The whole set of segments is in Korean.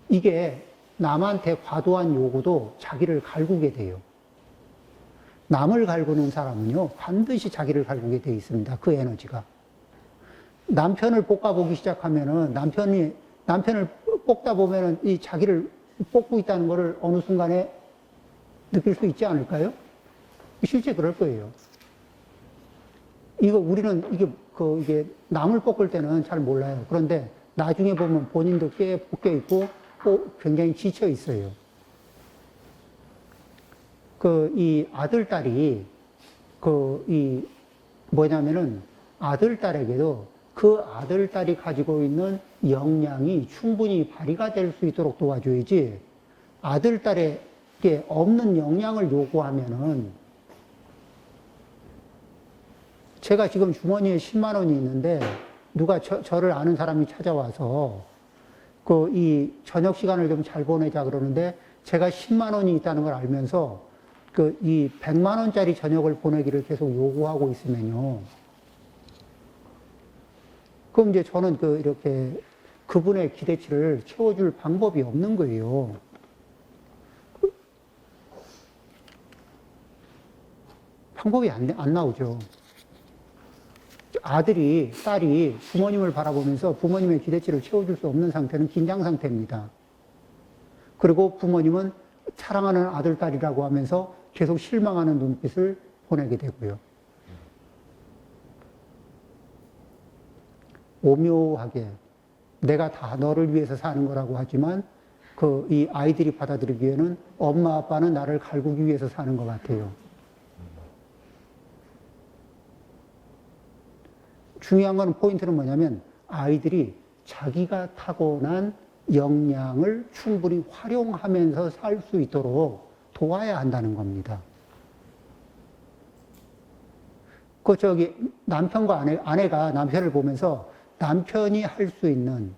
이게 남한테 과도한 요구도 자기를 갈구게 돼요. 남을 갈구는 사람은요, 반드시 자기를 갈구게 돼 있습니다. 그 에너지가. 남편을 볶아보기 시작하면은, 남편을 볶다 보면은 이 자기를 볶고 있다는 것을 어느 순간에 느낄 수 있지 않을까요? 실제 그럴 거예요. 우리는 이게 남을 볶을 때는 잘 몰라요. 그런데 나중에 보면 본인도 꽤 볶여 있고, 굉장히 지쳐 있어요. 이 아들, 딸이, 뭐냐면은, 아들, 딸에게도 그 아들, 딸이 가지고 있는 역량이 충분히 발휘가 될 수 있도록 도와줘야지, 아들, 딸에게 없는 역량을 요구하면은, 제가 지금 주머니에 10만 원이 있는데, 누가 저를 아는 사람이 찾아와서, 이 저녁 시간을 좀 잘 보내자 그러는데, 제가 10만 원이 있다는 걸 알면서, 이 100만 원짜리 저녁을 보내기를 계속 요구하고 있으면요. 그럼 이제 저는 이렇게 그분의 기대치를 채워줄 방법이 없는 거예요. 방법이 안 나오죠. 아들이, 딸이 부모님을 바라보면서 부모님의 기대치를 채워줄 수 없는 상태는 긴장 상태입니다. 그리고 부모님은 사랑하는 아들, 딸이라고 하면서 계속 실망하는 눈빛을 보내게 되고요. 오묘하게 내가 다 너를 위해서 사는 거라고 하지만 이 아이들이 받아들이기에는 엄마, 아빠는 나를 갈구기 위해서 사는 것 같아요. 중요한 건 포인트는 뭐냐면 아이들이 자기가 타고난 역량을 충분히 활용하면서 살 수 있도록 도와야 한다는 겁니다. 남편과 아내가 남편을 보면서 남편이 할 수 있는,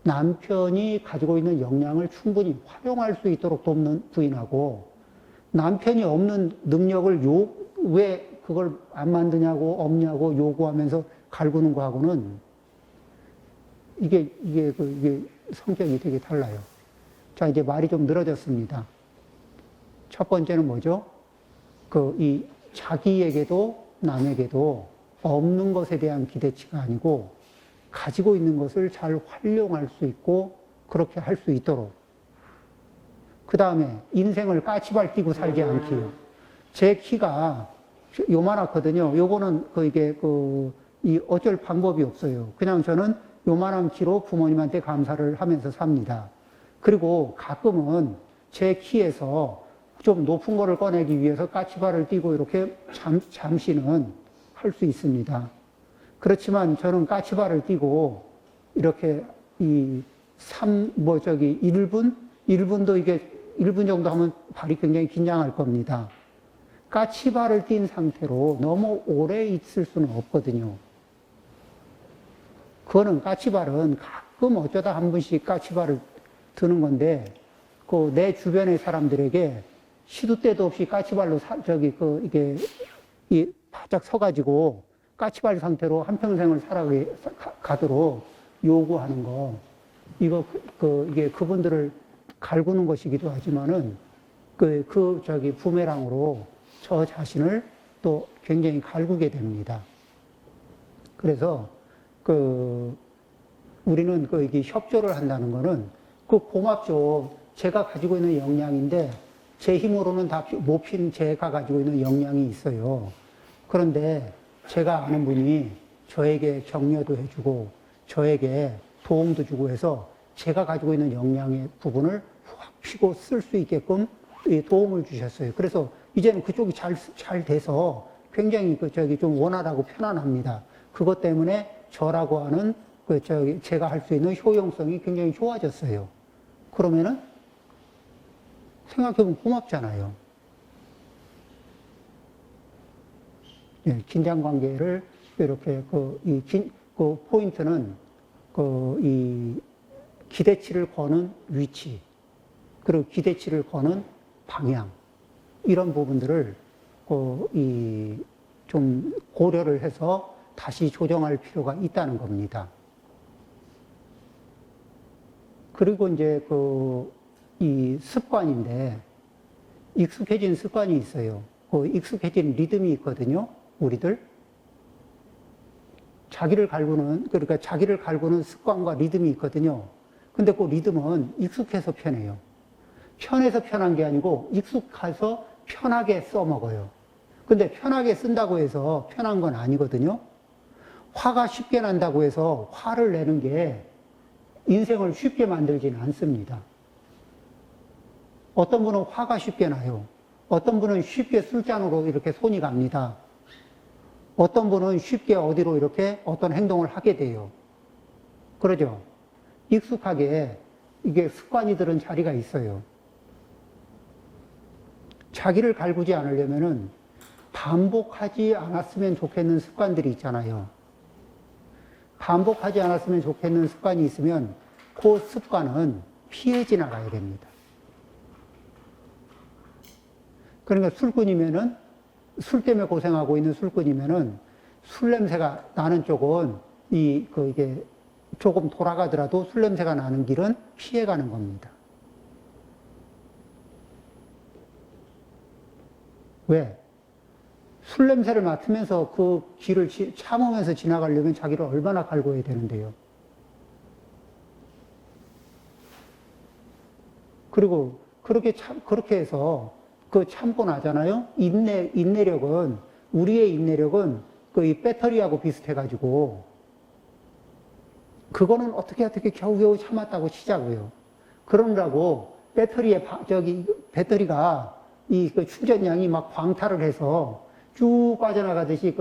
남편이 가지고 있는 역량을 충분히 활용할 수 있도록 돕는 부인하고, 남편이 없는 능력을 왜 그걸 안 만드냐고, 없냐고 요구하면서 갈구는 거하고는 이게 성격이 되게 달라요. 자, 이제 말이 좀 늘어졌습니다. 첫 번째는 뭐죠? 이 자기에게도 남에게도 없는 것에 대한 기대치가 아니고 가지고 있는 것을 잘 활용할 수 있고 그렇게 할 수 있도록. 그 다음에 인생을 까치발 뛰고 살지 않기요. 제 키가 요만하거든요. 요거는 어쩔 방법이 없어요. 그냥 저는 요만한 키로 부모님한테 감사를 하면서 삽니다. 그리고 가끔은 제 키에서 좀 높은 거를 꺼내기 위해서 까치발을 뛰고 이렇게 잠시는 할 수 있습니다. 그렇지만 저는 까치발을 뛰고 이렇게 1분도 이게 1분 정도 하면 발이 굉장히 긴장할 겁니다. 까치발을 띈 상태로 너무 오래 있을 수는 없거든요. 까치발은 가끔 어쩌다 한 번씩 까치발을 드는 건데, 내 주변의 사람들에게 시도 때도 없이 까치발로 바짝 서가지고 까치발 상태로 한평생을 살아가도록 요구하는 거, 이게 그분들을 갈구는 것이기도 하지만은, 부메랑으로 저 자신을 또 굉장히 갈구게 됩니다. 그래서, 우리는 이게 협조를 한다는 거는, 고맙죠. 제가 가지고 있는 역량인데, 제 힘으로는 다 못 핀 제가 가지고 있는 역량이 있어요. 그런데 제가 아는 분이 저에게 격려도 해주고, 저에게 도움도 주고 해서 제가 가지고 있는 역량의 부분을 확 피고 쓸 수 있게끔 도움을 주셨어요. 그래서 이제는 그쪽이 잘 돼서 굉장히 좀 원활하고 편안합니다. 그것 때문에 저라고 하는 제가 할 수 있는 효용성이 굉장히 좋아졌어요. 그러면은 생각해보면 고맙잖아요. 예, 긴장 관계를 이렇게 포인트는 이 기대치를 거는 위치, 그리고 기대치를 거는 방향, 이런 부분들을 좀 고려를 해서 다시 조정할 필요가 있다는 겁니다. 그리고 이제 이 습관인데, 익숙해진 습관이 있어요. 그 익숙해진 리듬이 있거든요. 우리들. 그러니까 자기를 갈구는 습관과 리듬이 있거든요. 근데 그 리듬은 익숙해서 편해요. 편해서 편한 게 아니고 익숙해서 편하게 써먹어요. 근데 편하게 쓴다고 해서 편한 건 아니거든요. 화가 쉽게 난다고 해서 화를 내는 게 인생을 쉽게 만들지는 않습니다. 어떤 분은 화가 쉽게 나요. 어떤 분은 쉽게 술잔으로 이렇게 손이 갑니다. 어떤 분은 쉽게 어디로 이렇게 어떤 행동을 하게 돼요. 그러죠? 익숙하게 이게 습관이 들은 자리가 있어요. 자기를 갈구지 않으려면은 반복하지 않았으면 좋겠는 습관들이 있잖아요. 반복하지 않았으면 좋겠는 습관이 있으면 그 습관은 피해 지나가야 됩니다. 그러니까 술꾼이면은, 술 때문에 고생하고 있는 술꾼이면은 술 냄새가 나는 쪽은 이게 조금 돌아가더라도 술 냄새가 나는 길은 피해가는 겁니다. 왜? 술 냄새를 맡으면서 그 길을 참으면서 지나가려면 자기를 얼마나 갈구해야 되는데요. 그리고 그렇게 해서 참고 나잖아요? 우리의 인내력은 이 배터리하고 비슷해가지고, 그거는 어떻게 겨우겨우 참았다고 치자고요. 그러느라고 배터리가 충전량이 막 광탈을 해서 쭉 빠져나가듯이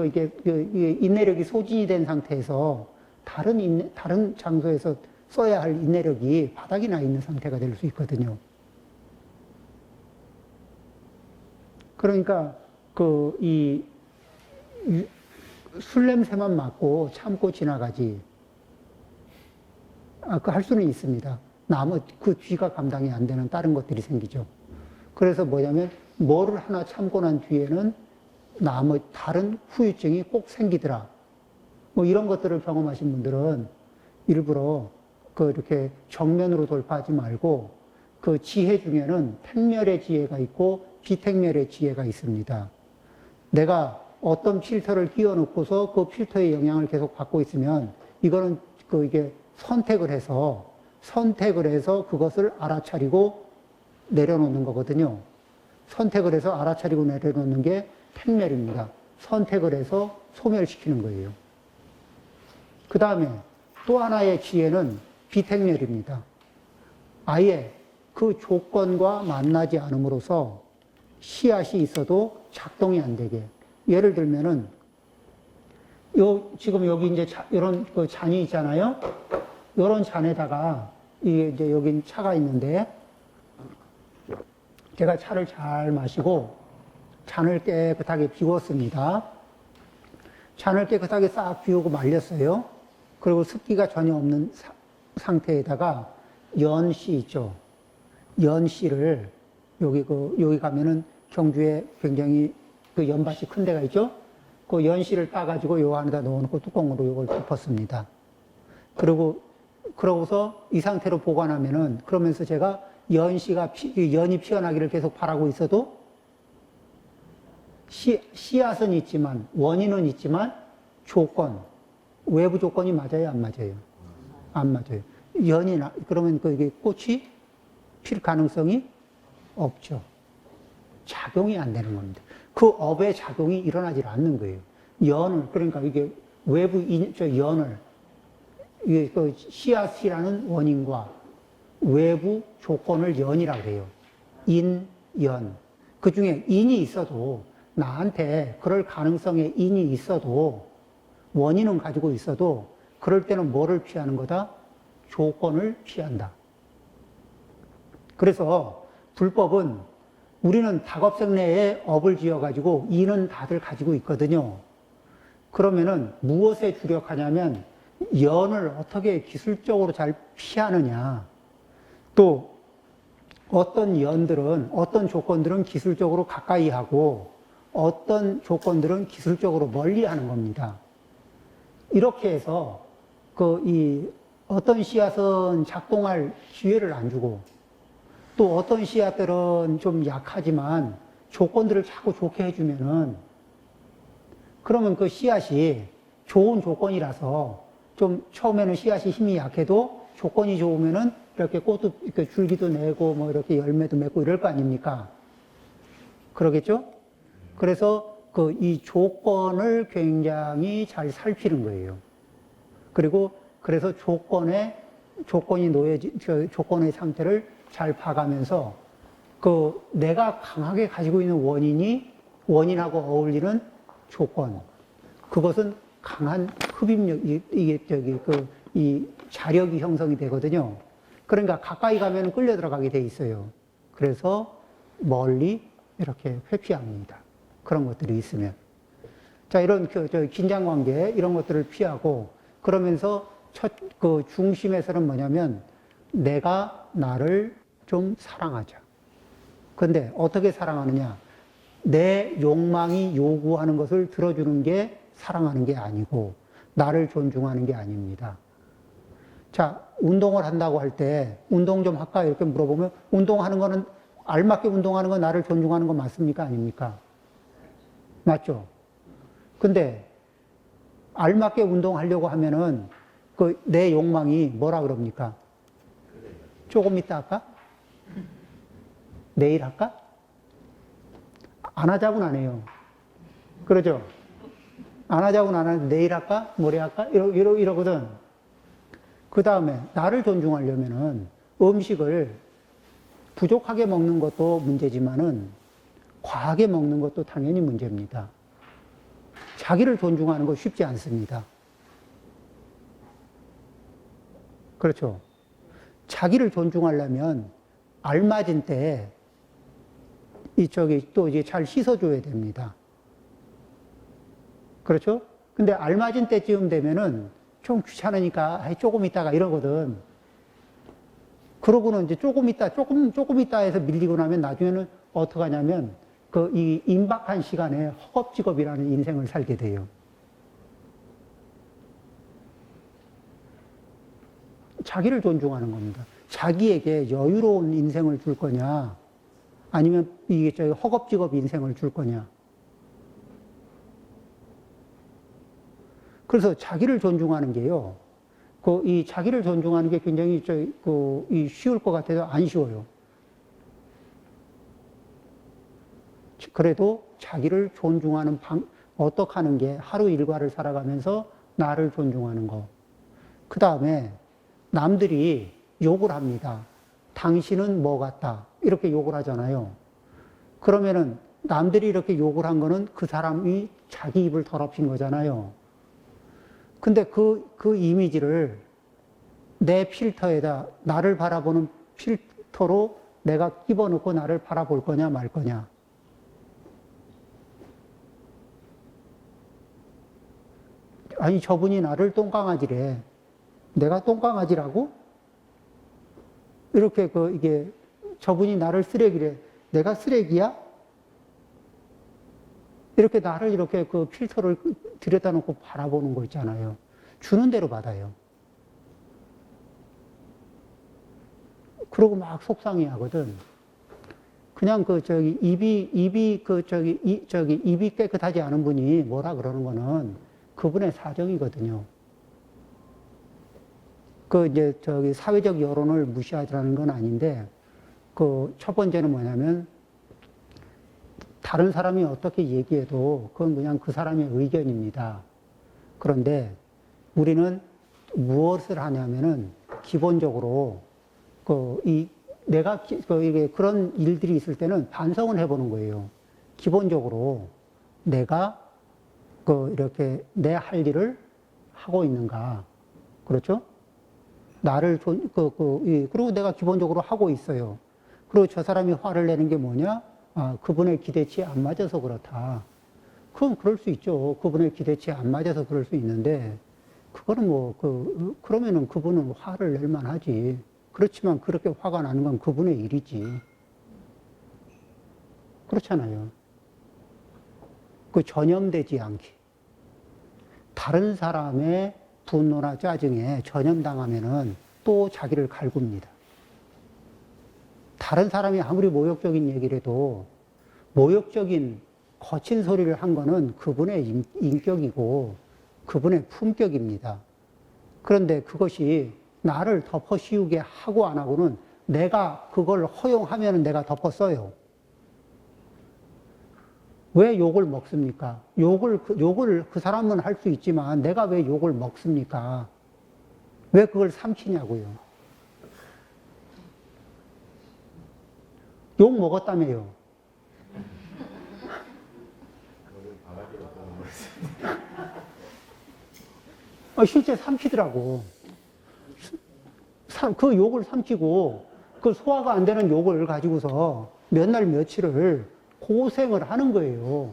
인내력이 소진이 된 상태에서 다른 장소에서 써야 할 인내력이 바닥이 나 있는 상태가 될 수 있거든요. 그러니까 술 냄새만 맡고 참고 지나가지. 할 수는 있습니다. 그 뒤가 감당이 안 되는 다른 것들이 생기죠. 그래서 뭐냐면, 뭐를 하나 참고 난 뒤에는 다른 후유증이 꼭 생기더라. 뭐 이런 것들을 경험하신 분들은 일부러 이렇게 정면으로 돌파하지 말고, 그 지혜 중에는 택멸의 지혜가 있고 비택멸의 지혜가 있습니다. 내가 어떤 필터를 끼워놓고서 그 필터의 영향을 계속 받고 있으면, 이거는 이게 선택을 해서 그것을 알아차리고 내려놓는 거거든요. 선택을 해서 알아차리고 내려놓는 게 택멸입니다. 선택을 해서 소멸시키는 거예요. 그 다음에 또 하나의 지혜는 비택멸입니다. 아예 그 조건과 만나지 않음으로써 씨앗이 있어도 작동이 안 되게. 예를 들면은, 지금 여기 이제 이런 잔이 있잖아요? 이런 잔에다가, 이제 여기 차가 있는데, 제가 차를 잘 마시고, 잔을 깨끗하게 비웠습니다. 잔을 깨끗하게 싹 비우고 말렸어요. 그리고 습기가 전혀 없는 상태에다가 연씨 있죠. 연씨를 여기 가면은 경주에 굉장히 연밭이 큰 데가 있죠. 그 연씨를 따가지고 요 안에다 넣어놓고 뚜껑으로 요걸 덮었습니다. 그러고서 이 상태로 보관하면은, 그러면서 제가 연이 피어나기를 계속 바라고 있어도 씨앗은 있지만, 원인은 있지만, 외부 조건이 맞아요, 안 맞아요? 안 맞아요. 그러면 이게 꽃이 필 가능성이 없죠. 작용이 안 되는 겁니다. 그 업의 작용이 일어나질 않는 거예요. 그러니까 이게 이게 씨앗이라는 원인과 외부 조건을 연이라고 해요. 연. 그 중에 인이 있어도, 나한테 그럴 가능성에 인이 있어도, 원인은 가지고 있어도, 그럴 때는 뭐를 피하는 거다? 조건을 피한다. 그래서 불법은, 우리는 다겁생내에 업을 지어가지고 인은 다들 가지고 있거든요. 그러면은 무엇에 주력하냐면, 연을 어떻게 기술적으로 잘 피하느냐. 또 어떤 조건들은 기술적으로 가까이 하고, 어떤 조건들은 기술적으로 멀리 하는 겁니다. 이렇게 해서 어떤 씨앗은 작동할 기회를 안 주고 또 어떤 씨앗들은 좀 약하지만 조건들을 자꾸 좋게 해주면은 그러면 그 씨앗이 좋은 조건이라서 좀 처음에는 씨앗이 힘이 약해도 조건이 좋으면은 이렇게 꽃도 이렇게 줄기도 내고 뭐 이렇게 열매도 맺고 이럴 거 아닙니까? 그러겠죠? 그래서 그 이 조건을 굉장히 잘 살피는 거예요. 그리고 그래서 조건의 상태를 잘 봐가면서 그 내가 강하게 가지고 있는 원인하고 어울리는 조건. 그것은 강한 흡입력, 이 자력이 형성이 되거든요. 그러니까 가까이 가면 끌려 들어가게 돼 있어요. 그래서 멀리 이렇게 회피합니다. 그런 것들이 있으면. 자, 이런 긴장 관계, 이런 것들을 피하고, 그러면서 그 중심에서는 뭐냐면, 내가 나를 좀 사랑하자. 근데 어떻게 사랑하느냐? 내 욕망이 요구하는 것을 들어주는 게 사랑하는 게 아니고, 나를 존중하는 게 아닙니다. 자, 운동을 한다고 할 때, 운동 좀 할까? 이렇게 물어보면, 운동하는 거는, 알맞게 운동하는 건 나를 존중하는 거 맞습니까? 아닙니까? 맞죠? 근데, 알맞게 운동하려고 하면은, 그, 내 욕망이 뭐라 그럽니까? 조금 이따 할까? 내일 할까? 안 하자고는 안 해요. 그러죠? 안 하자고는 안 하는데, 내일 할까? 모레 할까? 이러거든. 그 다음에, 나를 존중하려면은, 음식을 부족하게 먹는 것도 문제지만은, 과하게 먹는 것도 당연히 문제입니다. 자기를 존중하는 거 쉽지 않습니다. 그렇죠. 자기를 존중하려면 알맞은 때에 또 이제 잘 씻어줘야 됩니다. 그렇죠? 근데 알맞은 때쯤 되면은 좀 귀찮으니까 조금 있다가 이러거든. 그러고는 이제 조금 있다 해서 밀리고 나면 나중에는 어떻게 하냐면 이 임박한 시간에 허겁지겁이라는 인생을 살게 돼요. 자기를 존중하는 겁니다. 자기에게 여유로운 인생을 줄 거냐, 아니면 이게 허겁지겁 인생을 줄 거냐. 그래서 자기를 존중하는 게요, 이 자기를 존중하는 게 굉장히 이 쉬울 것 같아도 안 쉬워요. 그래도 자기를 존중하는 어떻게 하는 게 하루 일과를 살아가면서 나를 존중하는 거. 그 다음에 남들이 욕을 합니다. 당신은 뭐 같다. 이렇게 욕을 하잖아요. 그러면은 남들이 이렇게 욕을 한 거는 그 사람이 자기 입을 더럽힌 거잖아요. 근데 그 이미지를 내 필터에다 나를 바라보는 필터로 내가 끼워놓고 나를 바라볼 거냐 말 거냐. 아니, 저분이 나를 똥강아지래. 내가 똥강아지라고? 이렇게 이게 저분이 나를 쓰레기래. 내가 쓰레기야? 이렇게 나를 이렇게 필터를 들여다 놓고 바라보는 거 있잖아요. 주는 대로 받아요. 그러고 막 속상해 하거든. 그냥 입이 깨끗하지 않은 분이 뭐라 그러는 거는 그분의 사정이거든요. 사회적 여론을 무시하라는 건 아닌데, 첫 번째는 뭐냐면, 다른 사람이 어떻게 얘기해도 그건 그냥 그 사람의 의견입니다. 그런데 우리는 무엇을 하냐면은, 기본적으로, 내가, 그런 일들이 있을 때는 반성을 해보는 거예요. 기본적으로, 내가, 이렇게 내 할 일을 하고 있는가. 그렇죠? 그리고 내가 기본적으로 하고 있어요. 그리고 저 사람이 화를 내는 게 뭐냐? 아, 그분의 기대치에 안 맞아서 그렇다. 그건 그럴 수 있죠. 그분의 기대치에 안 맞아서 그럴 수 있는데, 그거는 그러면은 그분은 화를 낼 만하지. 그렇지만 그렇게 화가 나는 건 그분의 일이지. 그렇잖아요. 전염되지 않게. 다른 사람의 분노나 짜증에 전염당하면은 또 자기를 갈굽니다. 다른 사람이 아무리 모욕적인 얘기를 해도 모욕적인 거친 소리를 한 거는 그분의 인격이고 그분의 품격입니다. 그런데 그것이 나를 덮어 씌우게 하고 안 하고는 내가 그걸 허용하면 내가 덮어 써요. 왜 욕을 먹습니까? 욕을 그 사람은 할 수 있지만 내가 왜 욕을 먹습니까? 왜 그걸 삼키냐고요. 욕 먹었다며요. 실제 삼키더라고. 그 욕을 삼키고 그 소화가 안 되는 욕을 가지고서 몇 날 며칠을 고생을 하는 거예요.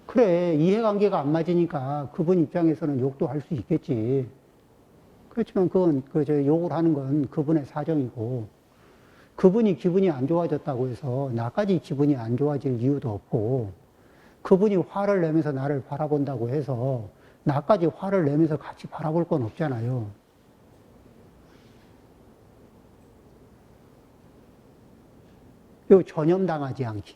그래, 이해관계가 안 맞으니까 그분 입장에서는 욕도 할 수 있겠지. 그렇지만 그건 욕을 하는 건 그분의 사정이고, 그분이 기분이 안 좋아졌다고 해서 나까지 기분이 안 좋아질 이유도 없고, 그분이 화를 내면서 나를 바라본다고 해서 나까지 화를 내면서 같이 바라볼 건 없잖아요. 요 전염당하지 않기.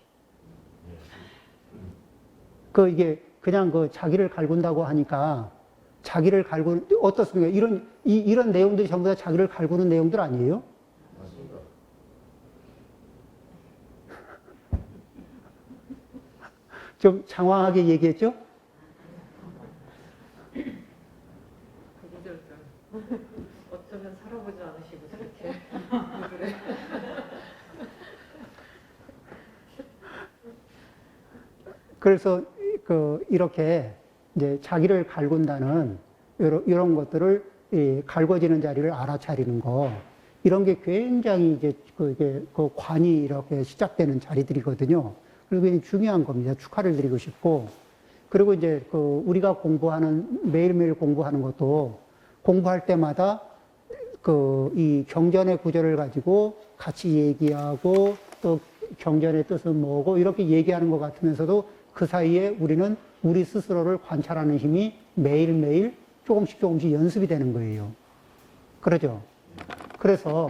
이게 그냥 자기를 갈군다고 하니까 자기를 어떻습니까? 이런 내용들이 전부 다 자기를 갈구는 내용들 아니에요? 맞습니다. 좀 장황하게 얘기했죠? 그 구절 좀 어쩌면 살아보지 않으시고 저렇게 그래. 그래서 이렇게 이제 자기를 갈군다는 이런 것들을 갈궈지는 자리를 알아차리는 거, 이런 게 굉장히 이제 그 관이 이렇게 시작되는 자리들이거든요. 그리고 굉장히 중요한 겁니다. 축하를 드리고 싶고, 그리고 이제 우리가 매일매일 공부하는 것도 공부할 때마다 이 경전의 구절을 가지고 같이 얘기하고 또 경전의 뜻은 뭐고 이렇게 얘기하는 것 같으면서도 그 사이에 우리는 우리 스스로를 관찰하는 힘이 매일매일 조금씩 연습이 되는 거예요. 그러죠? 그래서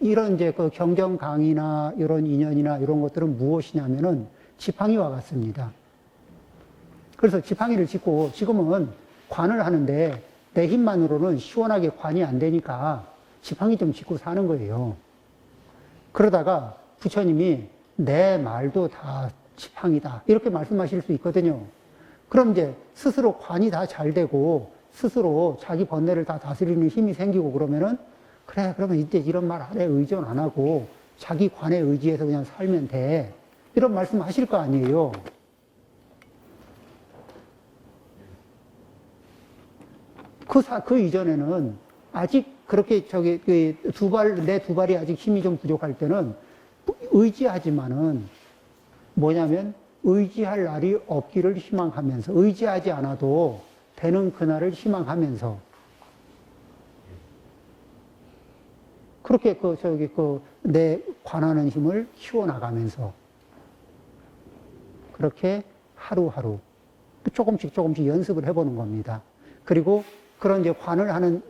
이런 이제 경전 강의나 이런 인연이나 이런 것들은 무엇이냐면은 지팡이와 같습니다. 그래서 지팡이를 짚고 지금은 관을 하는데 내 힘만으로는 시원하게 관이 안 되니까 지팡이 좀 짚고 사는 거예요. 그러다가 부처님이 내 말도 다 지팡이다 이렇게 말씀하실 수 있거든요. 그럼 이제 스스로 관이 다 잘 되고 스스로 자기 번뇌를 다 다스리는 힘이 생기고 그러면은 그래, 그러면 이제 이런 말 아래 의존 안 하고 자기 관에 의지해서 그냥 살면 돼. 이런 말씀 하실 거 아니에요. 그 이전에는 아직 그렇게 내 두 발이 아직 힘이 좀 부족할 때는 의지하지만은 뭐냐면 의지할 날이 없기를 희망하면서 의지하지 않아도 되는 그날을 희망하면서 그렇게 내 관하는 힘을 키워나가면서 그렇게 하루하루 조금씩 연습을 해보는 겁니다. 그리고 그런 이제 관을 하는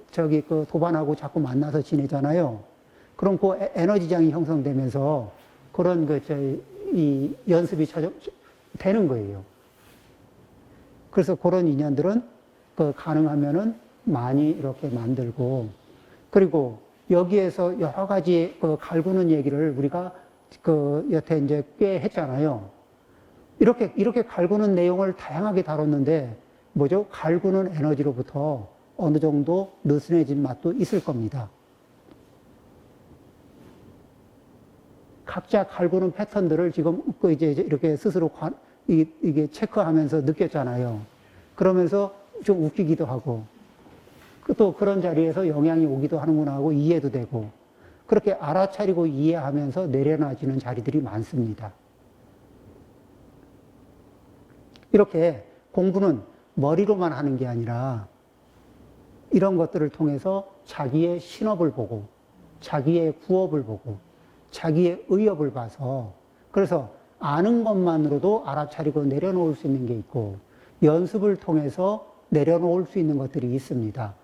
도반하고 자꾸 만나서 지내잖아요. 그럼 그 에너지장이 형성되면서 그런 이 연습이 되는 거예요. 그래서 그런 인연들은 가능하면은 많이 이렇게 만들고, 그리고 여기에서 여러 가지 갈구는 얘기를 우리가 여태 이제 꽤 했잖아요. 이렇게 갈구는 내용을 다양하게 다뤘는데, 뭐죠? 갈구는 에너지로부터 어느 정도 느슨해진 맛도 있을 겁니다. 각자 갈구는 패턴들을 지금 이제 이렇게 스스로 이게 체크하면서 느꼈잖아요. 그러면서 좀 웃기기도 하고, 또 그런 자리에서 영향이 오기도 하는구나 하고 이해도 되고, 그렇게 알아차리고 이해하면서 내려놔지는 자리들이 많습니다. 이렇게 공부는 머리로만 하는 게 아니라 이런 것들을 통해서 자기의 신업을 보고, 자기의 구업을 보고, 자기의 의업을 봐서, 그래서 아는 것만으로도 알아차리고 내려놓을 수 있는 게 있고, 연습을 통해서 내려놓을 수 있는 것들이 있습니다.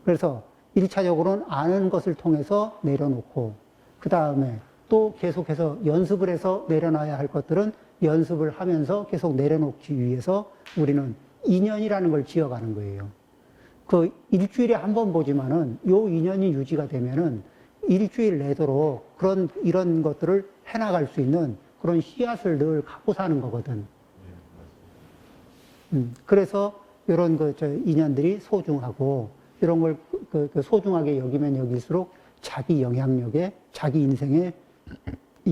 그래서 1차적으로는 아는 것을 통해서 내려놓고, 그 다음에 또 계속해서 연습을 해서 내려놔야 할 것들은 연습을 하면서 계속 내려놓기 위해서 우리는 인연이라는 걸 지어가는 거예요. 그 일주일에 한 번 보지만은 요 인연이 유지가 되면은 일주일 내도록 이런 것들을 해나갈 수 있는 그런 씨앗을 늘 갖고 사는 거거든. 그래서 이런 인연들이 소중하고, 이런 걸 소중하게 여기면 여길수록 자기 영향력에, 자기 인생에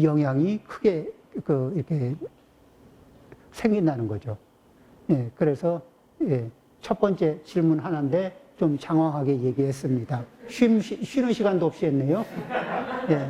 영향이 크게 이렇게 생긴다는 거죠. 예, 그래서 예, 첫 번째 질문 하나인데 좀 장황하게 얘기했습니다. 쉬는 시간도 없이 했네요. 예.